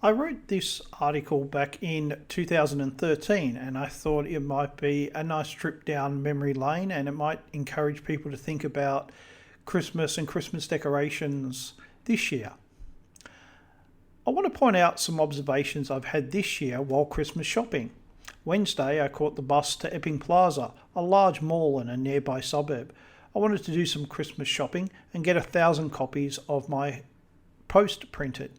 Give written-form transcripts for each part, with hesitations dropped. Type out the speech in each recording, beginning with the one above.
I wrote this article back in 2013 and I thought it might be a nice trip down memory lane and it might encourage people to think about Christmas and Christmas decorations this year. I want to point out some observations I've had this year while Christmas shopping. Wednesday, I caught the bus to Epping Plaza, a large mall in a nearby suburb. I wanted to do some Christmas shopping and get 1,000 copies of my post printed,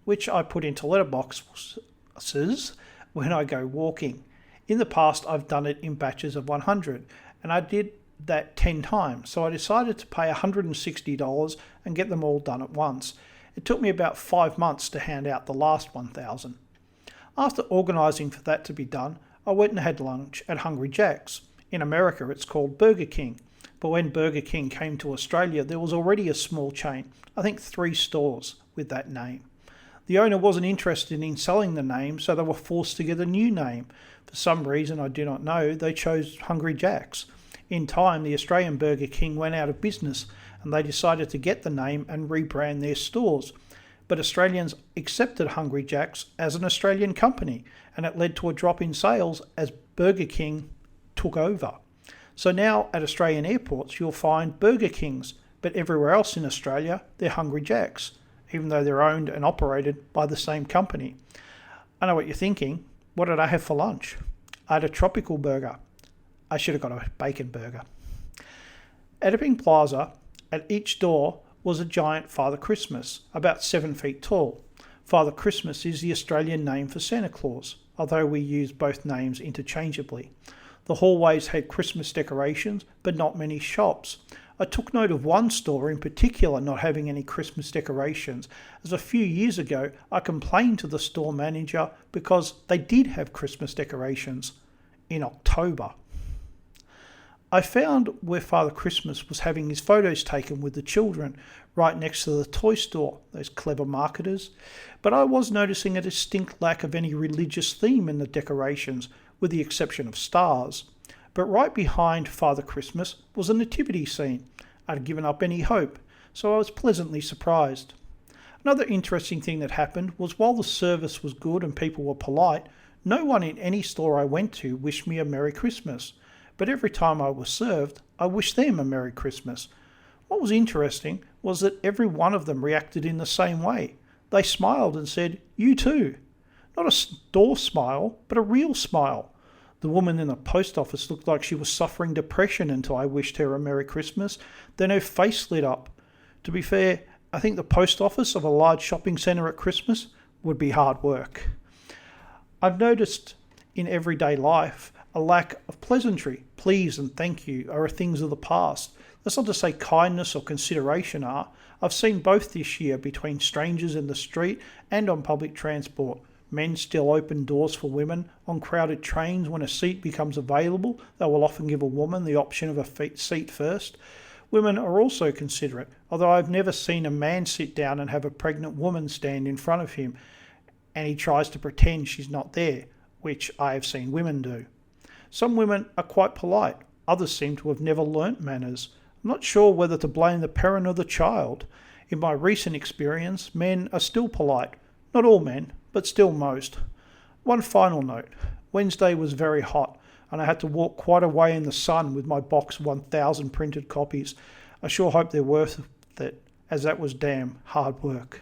which I put into letterboxes when I go walking. In the past, I've done it in batches of 100, and I did that 10 times, so I decided to pay $160 and get them all done at once. It took me about 5 months to hand out the last 1,000. After organising for that to be done, I went and had lunch at Hungry Jack's. In America, it's called Burger King, but when Burger King came to Australia, there was already a small chain, I think 3 stores with that name. The owner wasn't interested in selling the name, so they were forced to get a new name. For some reason I do not know, they chose Hungry Jack's. In time, the Australian Burger King went out of business and they decided to get the name and rebrand their stores. But Australians accepted Hungry Jack's as an Australian company, and it led to a drop in sales as Burger King took over. So now at Australian airports you'll find Burger Kings, but everywhere else in Australia they're Hungry Jack's, even though they're owned and operated by the same company. I know what you're thinking. What did I have for lunch? I had a tropical burger. I should have got a bacon burger. At Epping Plaza, at each door was a giant Father Christmas, about 7 feet tall. Father Christmas is the Australian name for Santa Claus, although we use both names interchangeably. The hallways had Christmas decorations, but not many shops. I took note of one store in particular not having any Christmas decorations, as a few years ago I complained to the store manager because they did have Christmas decorations in October. I found where Father Christmas was having his photos taken with the children, right next to the toy store, those clever marketers, but I was noticing a distinct lack of any religious theme in the decorations, with the exception of stars. But right behind Father Christmas was a nativity scene. I'd given up any hope, so I was pleasantly surprised. Another interesting thing that happened was while the service was good and people were polite, no one in any store I went to wished me a Merry Christmas. But every time I was served, I wished them a Merry Christmas. What was interesting was that every one of them reacted in the same way. They smiled and said, "You too." Not a store smile, but a real smile. The woman in the post office looked like she was suffering depression until I wished her a Merry Christmas. Then her face lit up. To be fair, I think the post office of a large shopping centre at Christmas would be hard work. I've noticed in everyday life a lack of pleasantry. Please and thank you are things of the past. That's not to say kindness or consideration are. I've seen both this year between strangers in the street and on public transport. Men still open doors for women. On crowded trains, when a seat becomes available, they will often give a woman the option of a seat first. Women are also considerate, although I've never seen a man sit down and have a pregnant woman stand in front of him and he tries to pretend she's not there, which I have seen women do. Some women are quite polite. Others seem to have never learnt manners. I'm not sure whether to blame the parent or the child. In my recent experience, men are still polite. Not all men, but still most. One final note. Wednesday was very hot, and I had to walk quite a way in the sun with my box 1,000 printed copies. I sure hope they're worth it, as that was damn hard work.